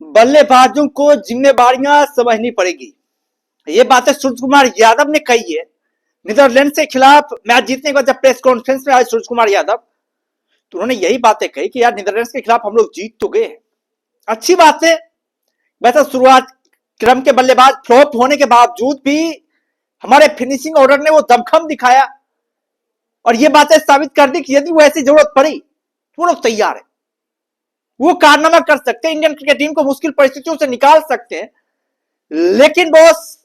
बल्लेबाजों को जिम्मेदारियां समझनी पड़ेगी। ये बातें सूर्य कुमार यादव ने कही है नीदरलैंड के खिलाफ मैच जीतने के बाद। जब प्रेस कॉन्फ्रेंस में आए सूर्य कुमार यादव तो उन्होंने यही बातें कही कि यार नीदरलैंड के खिलाफ हम लोग जीत तो गए, अच्छी बात है। वैसे शुरुआत क्रम के बल्लेबाज फ्लॉप होने के बावजूद भी हमारे फिनिशिंग ऑर्डर ने वो दमखम दिखाया और ये बातें साबित कर दी कि यदि वो ऐसी जरूरत पड़ी तो वो लोग तैयार है, वो कारनामा कर सकते हैं, इंडियन क्रिकेट टीम को मुश्किल परिस्थितियों से निकाल सकते हैं। लेकिन बॉस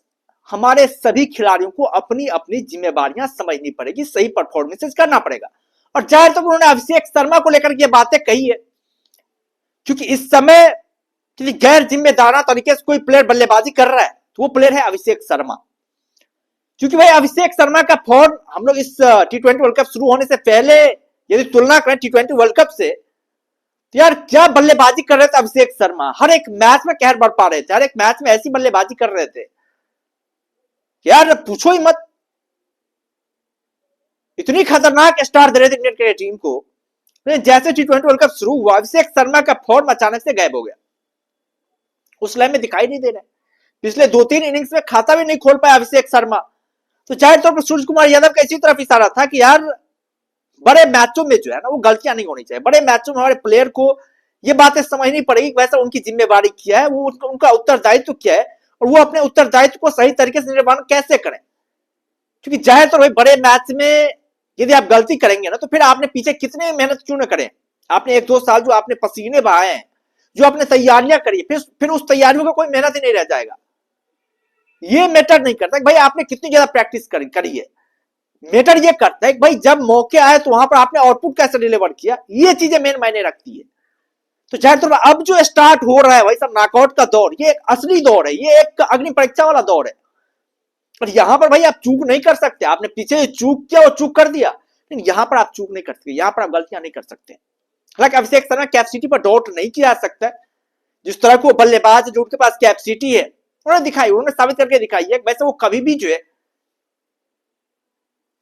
हमारे सभी खिलाड़ियों को अपनी अपनी जिम्मेदारियां समझनी पड़ेगी, सही परफॉर्मेंसेस करना पड़ेगा। और जाहिर तौर पर उन्होंने अभिषेक शर्मा को लेकर ये बातें कही है क्योंकि इस समय किसी गैर जिम्मेदाराना तरीके से कोई प्लेयर बल्लेबाजी कर रहा है तो वो प्लेयर है अभिषेक शर्मा। क्योंकि भाई अभिषेक शर्मा का फॉर्म हम लोग इस T20 वर्ल्ड कप शुरू होने से पहले यदि तुलना करें T20 वर्ल्ड कप से तो यार क्या बल्लेबाजी कर रहे थे अभिषेक शर्मा, हर एक मैच में कहर बढ़ पा रहे थे, हर एक मैच में ऐसी बल्लेबाजी कर रहे थे यार पूछो ही मत। इतनी खतरनाक स्टार दे रहे थे इंडियन क्रिकेट टीम को। जैसे T20 वर्ल्ड कप शुरू हुआ अभिषेक शर्मा का फॉर्म अचानक से गायब हो गया, उस लाइन में दिखाई नहीं दे रहा। पिछले 2-3 इनिंग्स में खाता भी नहीं खोल पाया अभिषेक शर्मा। तो जाहिर तौर पर सूर्य कुमार यादव का इसी तरफ इशारा था कि यार बड़े मैचों में जो है ना वो गलतियां नहीं होनी चाहिए, बड़े मैचों में हमारे प्लेयर को ये बातें समझनी पड़ेगी कि वैसा उनकी जिम्मेदारी क्या है, वो उनका उत्तरदायित्व क्या है और वो अपने उत्तरदायित्व को सही तरीके से निर्वहन कैसे करें। क्योंकि जाहिर तौर पर बड़े मैच में यदि आप गलती करेंगे ना तो फिर आपने पीछे कितने मेहनत क्यों ना करें, आपने 1-2 साल जो आपने पसीने बहाए हैं, जो आपने तैयारियां करी, फिर उस तैयारियों का कोई मेहनत ही नहीं रह जाएगा। ये मैटर नहीं करता भाई आपने कितनी ज्यादा प्रैक्टिस करी है, मैटर ये करता है कि भाई जब मौके आए तो वहां पर आपने आउटपुट कैसे डिलीवर किया, ये चीजें मेन मायने रखती है। तो जाहिर तौर पर अब जो स्टार्ट हो रहा है भाई सब नॉकआउट का दौर, ये एक असली दौर है, ये एक अग्नि परीक्षा वाला दौर है। और यहां पर भाई आप चूक नहीं कर सकते, आपने पीछे चूक किया और चूक कर दिया, लेकिन यहां पर आप चूक नहीं कर सकते, यहां पर आप गलतियां नहीं कर सकते। हालांकि अभिषेक शर्मा कैपेसिटी पर डाउट नहीं किया जा सकता, जिस तरह को बल्लेबाज जो उनके पास कैपेसिटी है उन्होंने दिखाई, उन्होंने साबित करके दिखाई है वैसे वो कभी भी जो है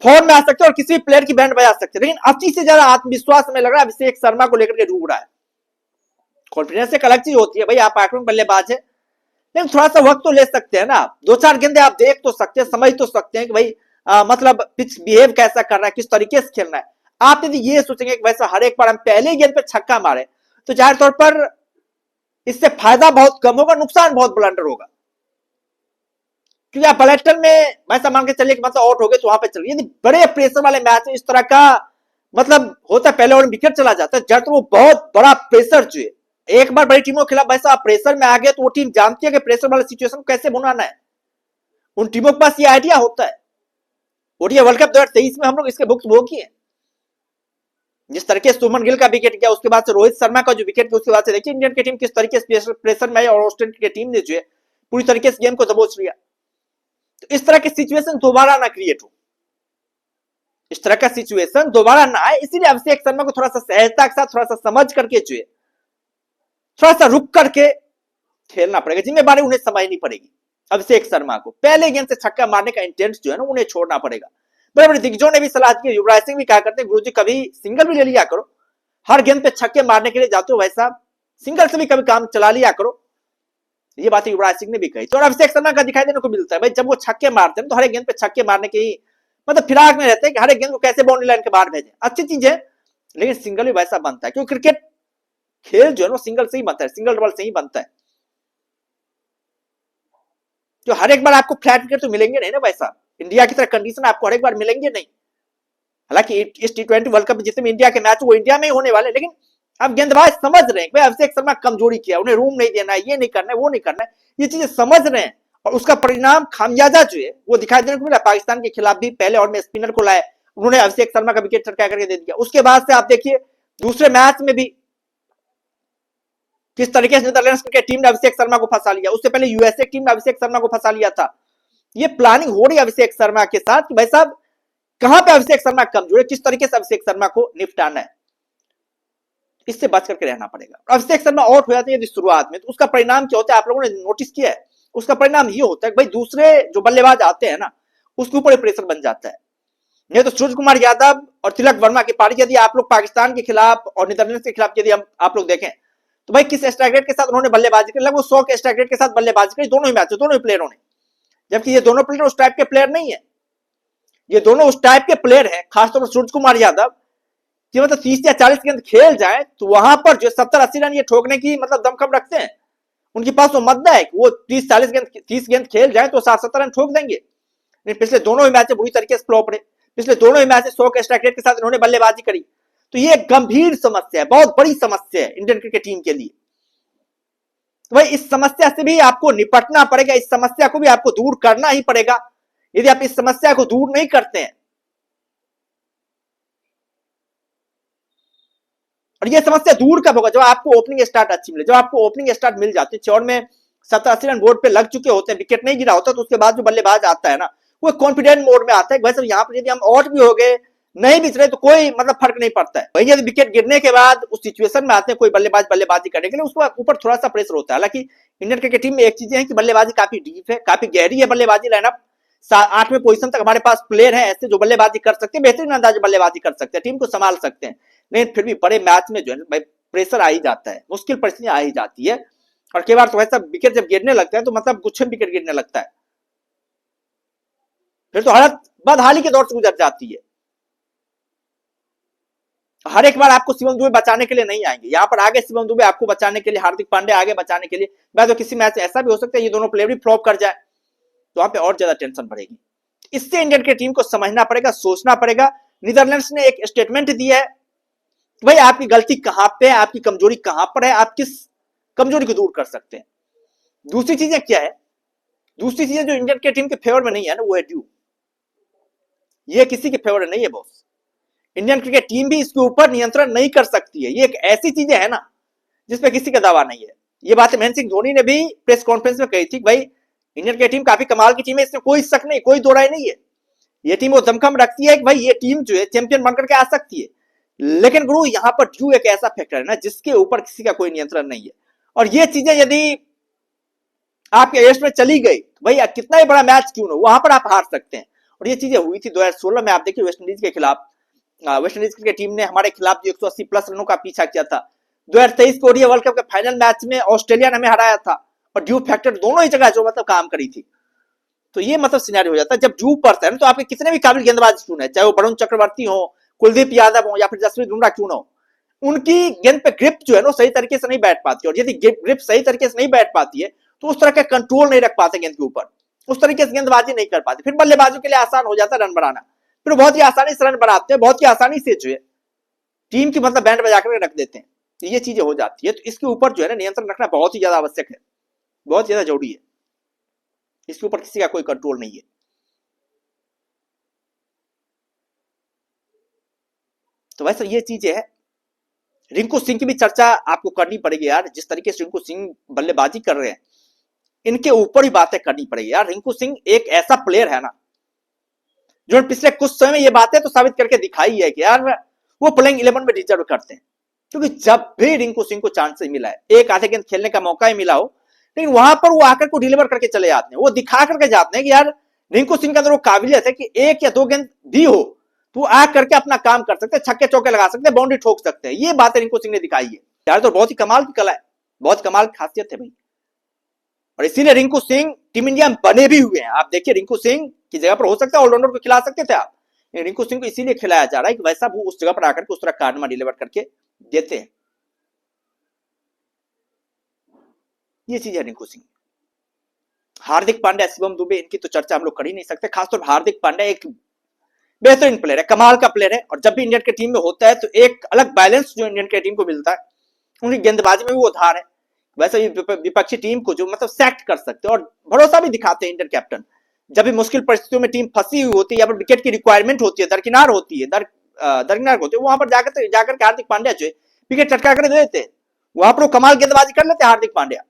फॉर्म में आ सकते हैं और किसी प्लेयर की बैंड बजा सकते हैं। लेकिन 80 से ज्यादा आत्मविश्वास हमें लग रहा है अभिषेक शर्मा को लेकर के डूब रहा है। कॉन्फिडेंस एक अलग चीज होती है भाई, आप आक्रमण बल्लेबाज है लेकिन थोड़ा सा वक्त तो ले सकते हैं ना, 2-4 गेंदे आप देख तो सकते हैं, समझ तो सकते हैं कि भाई मतलब पिच बिहेव कैसा कर रहा है, किस तरीके से खेलना है। आप यदि ये सोचेंगे कि वैसा हर एक बार हम पहले गेंद पे छक्का मारे तो जाहिर तौर पर इससे फायदा बहुत कम होगा, नुकसान बहुत ब्लंडर होगा। क्योंकि आप पलटन में वैसा मान के चलिए कि मतलब आउट हो गए तो वहां पे चलिए, यदि बड़े प्रेशर वाले मैच इस तरह का मतलब होता है पहले और विकेट चला जाता है, जब तो वो बहुत बड़ा प्रेशर जो है, एक बार बड़ी टीमों के खिलाफ वैसा प्रेशर में आ गए तो वो टीम जानती है कि प्रेशर वाला सिचुएशन को कैसे बनाना है, उन टीमों के पास ये आइडिया होता है। ओडीआई वर्ल्ड कप 2023 में हम लोग इसके भुक्तभोगी हैं, जिस तरीके से सुमन गिल का विकेट गया, उसके बाद से रोहित शर्मा का जो विकेट गया, उसके बाद से देखिए इंडियन की टीम किस तरीके से प्रेशर में आई और ऑस्ट्रेलिया की टीम ने जो है पूरी तरीके से गेम को दबोच लिया। तो इस तरह की सिचुएशन दोबारा ना क्रिएट हो, इस तरह का सिचुएशन दोबारा ना आए, इसीलिए अभिषेक शर्मा को थोड़ा सा सहजता के साथ, थोड़ा सा समझ करके जो है, थोड़ा सा रुक करके खेलना पड़ेगा, जिम्मेदारी उन्हें समझनी पड़ेगी। अभिषेक शर्मा को पहले गेंद से छक्का मारने का इंटेंट जो है ना उन्हें छोड़ना पड़ेगा। बड़े बड़े दिग्गजों ने भी सलाह दी, युवराज सिंह भी कहा करते हैं गुरुजी कभी सिंगल भी ले लिया करो, हर गेंद पे छक्के मारने के लिए जाते हो भाई साहब, सिंगल से भी कभी काम चला लिया करो। ये बात युवराज सिंह ने भी कही। तो और अभिषेक शर्मा का दिखाई देने को मिलता है भाई जब वो छक्के मारते हैं तो हर एक गेंद पे छक्के मारने की मतलब फिराक में रहते हैं कि हर एक गेंद को कैसे बाउंड्री लाइन के बाहर भेजें, अच्छी चीज है, लेकिन सिंगल भी वैसा बनता है क्योंकि क्रिकेट खेल जो है वो सिंगल से ही बनता है, सिंगल डबल से ही बनता है। जो हर एक बार आपको फ्लैट विकेट तो मिलेंगे नहीं ना वैसा, इंडिया की तरह कंडीशन आपको हर एक बार मिलेंगे नहीं। हालांकि इस T20 वर्ल्ड कप जितने इंडिया के मैच वो इंडिया में ही होने वाले, लेकिन अब गेंदबाज समझ रहे हैं भाई अभिषेक शर्मा कमजोरी किया, उन्हें रूम नहीं देना है, ये नहीं करना है, वो नहीं करना है, ये चीजें समझ रहे हैं और उसका परिणाम खामियाजा जो है वो दिखाई देने को मिला। पाकिस्तान के खिलाफ भी पहले और में स्पिनर को लाए, उन्होंने अभिषेक शर्मा का विकेट चटका करके दे दिया। उसके बाद से आप देखिए दूसरे मैच में भी किस तरीके से नीदरलैंड्स की टीम ने अभिषेक शर्मा को फंसा लिया, उससे पहले यूएसए टीम ने अभिषेक शर्मा को फंसा लिया था। ये प्लानिंग हो रही है अभिषेक शर्मा के साथ कि भाई साहब कहां पे अभिषेक शर्मा कमजोर है, किस तरीके से अभिषेक शर्मा को निपटाना है, इससे बच करके रहना पड़ेगा। अभिषेक शर्मा आउट हो जाते हैं यदि शुरुआत में तो उसका परिणाम क्या होता है आप लोगों ने नोटिस किया है, उसका परिणाम ये होता है कि भाई दूसरे जो बल्लेबाज आते हैं ना उसके ऊपर प्रेशर बन जाता है। नहीं तो सूर्य कुमार यादव और तिलक वर्मा की पारी यदि आप लोग पाकिस्तान के खिलाफ और नीदरलैंड्स के खिलाफ यदि आप लोग देखें तो भाई किस स्ट्राइक रेट के साथ उन्होंने बल्लेबाजी करी, लगभग 100 के स्ट्राइक रेट के साथ बल्लेबाजी करी दोनों ही मैच, दोनों ही प्लेयरों ने। जबकि ये दोनों प्लेयर उस टाइप के प्लेयर नहीं है, ये दोनों उस टाइप के प्लेयर हैं, खासतौर पर सूरज कुमार यादव, कि मतलब 30 या 40 गेंद खेल जाए तो वहां पर जो 70-80 रन ये ठोकने की मतलब दमखम रखते हैं। उनके पास वो मद्दा है कि वो 30 गेंद खेल जाए तो 60-70 रन ठोक देंगे। लेकिन पिछले दोनों ही मैच बुरी तरीके से फ्लॉप रहे, पिछले दोनों ही मैच 100 के स्ट्राइक रेट के साथ इन्होंने बल्लेबाजी करी। तो ये एक गंभीर समस्या है, बहुत बड़ी समस्या है इंडियन क्रिकेट टीम के लिए। तो भाई इस समस्या से भी आपको निपटना पड़ेगा, इस समस्या को भी आपको दूर करना ही पड़ेगा। यदि आप इस समस्या को दूर नहीं करते हैं, और ये समस्या दूर कब होगा, जब आपको ओपनिंग स्टार्ट अच्छी मिले, जब आपको ओपनिंग स्टार्ट मिल जाती है, 4 में 70-80 रन बोर्ड पे लग चुके होते हैं, विकेट नहीं गिरा होता, तो उसके बाद जो बल्लेबाज आता है ना, वो कॉन्फिडेंट मोड में आता है। वैसे यहाँ पर यदि हम आउट भी हो गए, नहीं भी चले, तो कोई मतलब फर्क नहीं पड़ता है। वही यदि विकेट गिरने के बाद उस सिचुएशन में आते हैं कोई बल्लेबाज बल्लेबाजी करने के लिए, उसको ऊपर थोड़ा सा प्रेशर होता है। हालांकि इंडियन क्रिकेट टीम में एक चीजें हैं कि बल्लेबाजी काफी डीप है, काफी गहरी है बल्लेबाजी लाइनअप। 8वें पोजीशन तक हमारे पास प्लेयर है ऐसे जो बल्लेबाजी कर सकते हैं, बेहतरीन अंदाज बल्लेबाजी कर सकते हैं, टीम को संभाल सकते हैं। लेकिन फिर भी बड़े मैच में जो है भाई प्रेशर आ ही जाता है, मुश्किल परिस्थितियां आ ही जाती है। और कई बार तो वैसा विकेट जब गिरने लगता है तो मतलब गुच्छे विकेट गिरने लगता है, फिर तो हालत बदहाली के दौर से गुजर जाती है। हर एक बार आपको शिवम दुबे बचाने के लिए नहीं आएंगे, यहां पर आगे शिवम दुबे आपको बचाने के लिए, हार्दिक पांड्या आगे बचाने के लिए। मैं तो किसी मैच ऐसा भी हो सकता है ये दोनों प्लेयर भी फ्लॉप कर जाए, तो वहां पे और ज्यादा टेंशन बढ़ेगी। इससे इंडियन की टीम को समझना पड़ेगा, सोचना पड़ेगा। नीदरलैंड्स ने एक स्टेटमेंट दिया है, भाई आपकी गलती कहां पे है, आपकी कमजोरी कहां पर है, आप किस कमजोरी को दूर कर सकते हैं। दूसरी चीजें क्या है, दूसरी चीजें जो इंडियन की टीम के फेवर में नहीं है ना, वो है ड्यू। ये किसी के फेवर में नहीं है बॉस, इंडियन क्रिकेट टीम भी इसके ऊपर नियंत्रण नहीं कर सकती है। ये एक ऐसी चीजें है ना जिसपे किसी का दावा नहीं है। ये बात महेंद्र सिंह धोनी ने भी प्रेस कॉन्फ्रेंस में कही थी, भाई इंडियन क्रिकेट टीम काफी कमाल की टीम है, इसमें कोई शक नहीं, कोई दो राय नहीं है। ये टीम वो दमखम रखती है कि भाई ये टीम जो है चैंपियन बनकर के आ सकती है। लेकिन गुरु यहां पर ड्यू एक ऐसा फैक्टर है ना जिसके ऊपर किसी का कोई नियंत्रण नहीं है। और ये चीजें यदि आपके अगेंस्ट में चली गई तो भाई कितना ही बड़ा मैच क्यों ना, वहां पर आप हार सकते हैं। और ये चीजें हुई थी 2016 में, आप देखिए वेस्ट इंडीज के खिलाफ। वेस्ट इंडीज क्रिकेट टीम ने हमारे खिलाफ जो 180 प्लस रनों का पीछा किया था। 2023 को ओडीआई वर्ल्ड कप के फाइनल मैच में ऑस्ट्रेलिया ने हमें हराया था, और ड्यू फैक्टर दोनों ही जगह जो मतलब काम करी थी। तो ये मतलब सिनेरियो हो जाता है जब ड्यू पड़ता है, तो आपके कितने भी काबिल गेंदबाज क्यों ना, चाहे वो वरुण चक्रवर्ती हो, कुलदीप यादव हो, या फिर जसप्रीत बुमराह क्यों ना हो, उनकी गेंद पे ग्रिप जो है ना सही तरीके से नहीं बैठ पाती। और यदि ग्रिप सही तरीके से नहीं बैठ पाती है तो उस तरह का कंट्रोल नहीं रख पाते गेंद के ऊपर, उस तरीके से गेंदबाजी नहीं कर पाते, फिर बल्लेबाजों के लिए आसान हो जाता है रन बनाना। फिर बहुत ही आसानी से रन बनाते हैं, बहुत ही आसानी से जो है टीम की मतलब बैंड बजा कर रख देते हैं। तो ये चीजें हो जाती है, तो इसके ऊपर जो है ना नियंत्रण रखना बहुत ही ज्यादा आवश्यक है, बहुत ज्यादा जरूरी है। इसके ऊपर किसी का कोई कंट्रोल नहीं है। तो वैसे ये चीजें है। रिंकू सिंह की भी चर्चा आपको करनी पड़ेगी यार, जिस तरीके से रिंकू सिंह बल्लेबाजी कर रहे हैं, इनके ऊपर ही बातें करनी पड़ेगी यार। रिंकू सिंह एक ऐसा प्लेयर है ना जो पिछले कुछ समय में ये बातें तो साबित करके दिखाई है कि यार वो प्लेइंग 11 में डिजर्व करते हैं। क्योंकि जब भी रिंकू सिंह को चांस मिला है, एक आधे गेंद खेलने का मौका ही मिला हो, लेकिन वहां पर वो आकर को डिलीवर करके चले जाते हैं, वो दिखा करके जाते हैं कि यार रिंकू सिंह के अंदर वो काबिलियत है कि 1 या 2 गेंद भी हो तो आ करके अपना काम कर सकते हैं, छक्के चौके लगा सकते हैं, बाउंड्री ठोक सकते हैं। ये बातें रिंकू सिंह ने दिखाई है यार, तो बहुत ही कमाल की कला है, बहुत कमाल की खासियत है भाई। और इसीलिए रिंकू सिंह टीम इंडिया में बने भी हुए हैं। आप देखिए रिंकू सिंह की जगह पर हो सकता है ऑलराउंडर को खिला सकते थे आप, रिंकू सिंह को इसीलिए खिलाया जा रहा है कि वैसा वो उस जगह पर आकर के उस तरह कार्डमा डिलीवर करके देते हैं। ये चीज है रिंकू सिंह। हार्दिक पांड्या, शिवम दुबे, इनकी तो चर्चा हम लोग कर ही नहीं सकते। खासतौर पर हार्दिक पांड्या एक बेहतरीन प्लेयर है, कमाल का प्लेयर है, और जब भी इंडियन की टीम में होता है तो एक अलग बैलेंस जो इंडियन की टीम को मिलता है। उनकी गेंदबाजी में भी वो धार है, वैसे विपक्षी टीम को जो मतलब सेट कर सकते हैं और भरोसा भी दिखाते हैं इंडियन कैप्टन। जब भी मुश्किल परिस्थितियों में टीम फंसी हुई होती है या फिर विकेट की रिक्वायरमेंट होती है, दरकिनार होती है, दरकिनार होती है, वहां पर जाकर के हार्दिक पांड्या जो है विकेट चटका कर देते हैं, वहां पर वो कमाल गेंदबाजी कर लेते हैं हार्दिक पांड्या।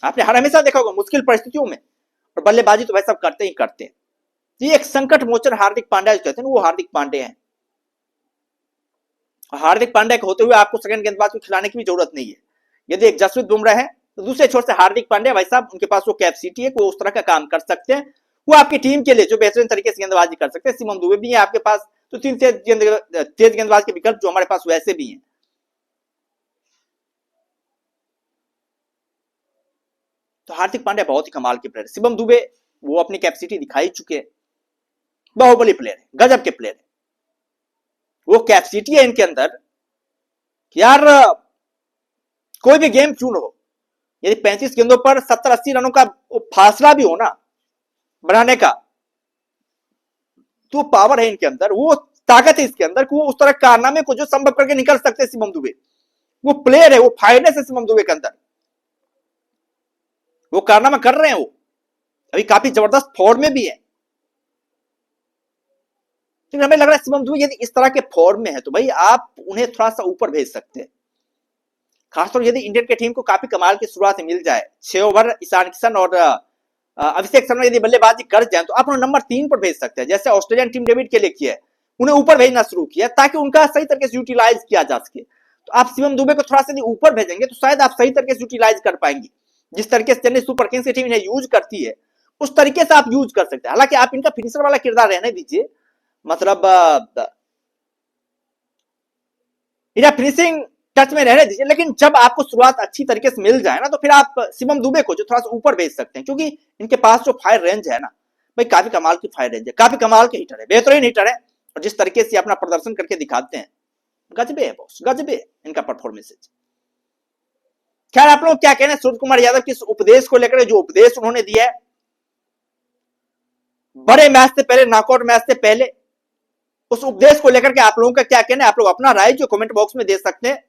आपने हर हमेशा देखा होगा मुश्किल परिस्थितियों में, और बल्लेबाजी तो वैसा करते ही करते हैं। ये एक संकट मोचन हार्दिक पांड्या जो कहते हैं वो हार्दिक पांड्या है। हार्दिक पांड्या के होते हुए आपको सेकंड गेंदबाज को खिलाने की भी जरूरत नहीं है। यदि एक जसप्रीत बुमराह है तो दूसरे छोर से हार्दिक पांड्या, भाई साहब उनके पास वो कैपेसिटी है, वो उस तरह का काम कर सकते हैं, वो आपकी टीम के लिए जो बेहतरीन तरीके से गेंदबाजी कर सकते हैं। शिवम दुबे भी है आपके पास, तो 3 तेज गेंदबाज के विकल्प जो हमारे पास वैसे भी हैं। तो हार्दिक पांड्या बहुत ही कमाल के प्लेयर है। शिवम दुबे वो अपनी कैपेसिटी दिखाई चुके हैं, बाहुबली प्लेयर है, गजब के प्लेयर है। वो कैपेसिटी है इनके अंदर कि यार कोई भी गेम क्यों ना हो, यदि 35 गेंदों पर 70-80 रनों का फासला भी हो ना बनाने का, तो पावर है इनके अंदर, वो ताकत है इसके अंदर कि वो उस तरह कारनामे को जो संभव करके निकल सकते हैं शिवम दुबे। वो प्लेयर है, वो फायरनेस है शिवम दुबे के अंदर, वो कारनामा कर रहे हैं। वो अभी काफी जबरदस्त फॉर्म में भी है, लेकिन हमें लग रहा है शिवम दुबे यदि इस तरह के फॉर्म में है तो भाई आप उन्हें थोड़ा सा ऊपर भेज सकते हैं। खासतौर यदि इंडियन की टीम को काफी कमाल की शुरुआत मिल जाए, 6 ओवर ईशान किशन और अभिषेक शर्मा यदि बल्लेबाजी कर जाए तो आप उन्हें नंबर 3 पर भेज सकते हैं, जैसे ऑस्ट्रेलियन टीम डेविड के लिए किया है, उन्हें ऊपर भेजना शुरू किया ताकि उनका सही तरीके से यूटिलाइज किया जा सके। तो आप शिवम दुबे को थोड़ा सा यदि ऊपर भेजेंगे तो शायद आप सही तरीके से यूटिलाइज कर पाएंगे। जिस तरीके से चेन्नई सुपर किंग्स की टीम इन्हें यूज करती है उस तरीके से आप यूज कर सकते हैं। हालांकि आप इनका फिनिशर वाला किरदार रहने दीजिए, मतलब इन्हें फिनिशिंग टच में रहने दीजिए, लेकिन जब आपको शुरुआत अच्छी तरीके से मिल जाए ना तो फिर आप शिवम दुबे को जो थोड़ा सा ऊपर भेज सकते हैं, क्योंकि इनके पास जो फायर रेंज है ना भाई, काफी कमाल की फायर रेंज है, काफी कमाल के हिटर है, बेहतरीन हिटर है। और जिस तरीके से अपना प्रदर्शन करके दिखाते हैं, गजबे है बॉस, गजबे है इनका परफॉर्मेंस। खैर आप लोग क्या कहना है सूर्य कुमार यादव के इस उपदेश को लेकर, जो उपदेश उन्होंने दिया है बड़े मैच से पहले, नॉकआउट मैच से पहले, उस उपदेश को लेकर के आप लोगों का क्या कहना है? आप लोग अपना राय जो कमेंट बॉक्स में दे सकते हैं।